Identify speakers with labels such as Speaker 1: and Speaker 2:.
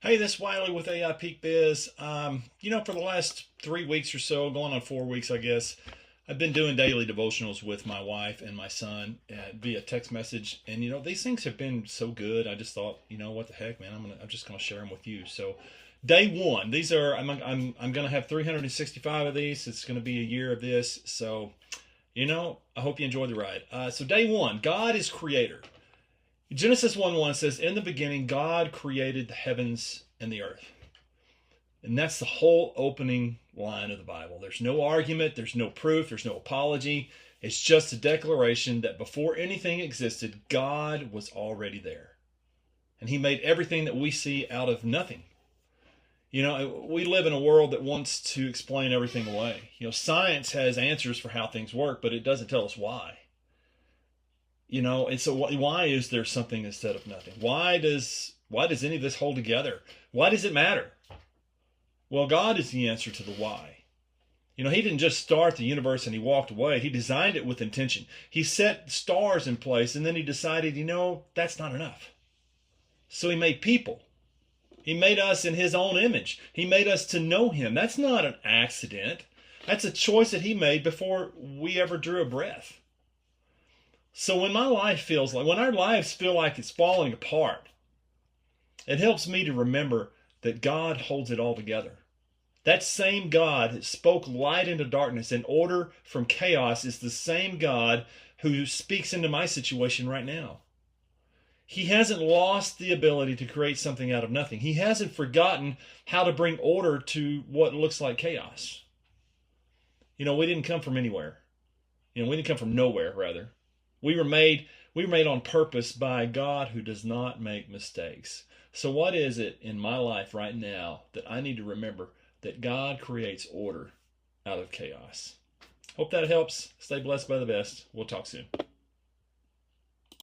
Speaker 1: Hey, this is Wiley with AI Peak Biz. For the last 3 weeks or so, going on 4 weeks, I guess, I've been doing daily devotionals with my wife and my son via text message. And these things have been so good. I just thought, what the heck, man? I'm just gonna share them with you. So, day one, these are I'm gonna have 365 of these. It's gonna be a year of this. So, I hope you enjoy the ride. So, day one, God is creator. Genesis 1:1 says, "In the beginning, God created the heavens and the earth." And that's the whole opening line of the Bible. There's no argument, there's no proof, there's no apology. It's just a declaration that before anything existed, God was already there. And He made everything that we see out of nothing. We live in a world that wants to explain everything away. Science has answers for how things work, but it doesn't tell us why. And so why is there something instead of nothing? Why does any of this hold together? Why does it matter? Well, God is the answer to the why. He didn't just start the universe and He walked away. He designed it with intention. He set stars in place, and then He decided, that's not enough. So He made people. He made us in His own image. He made us to know Him. That's not an accident. That's a choice that He made before we ever drew a breath. So when our lives feel like it's falling apart, it helps me to remember that God holds it all together. That same God that spoke light into darkness and order from chaos is the same God who speaks into my situation right now. He hasn't lost the ability to create something out of nothing. He hasn't forgotten how to bring order to what looks like chaos. We didn't come from anywhere. We didn't come from nowhere, rather. We were made on purpose by a God who does not make mistakes. So what is it in my life right now that I need to remember that God creates order out of chaos? Hope that helps. Stay blessed by the best. We'll talk soon.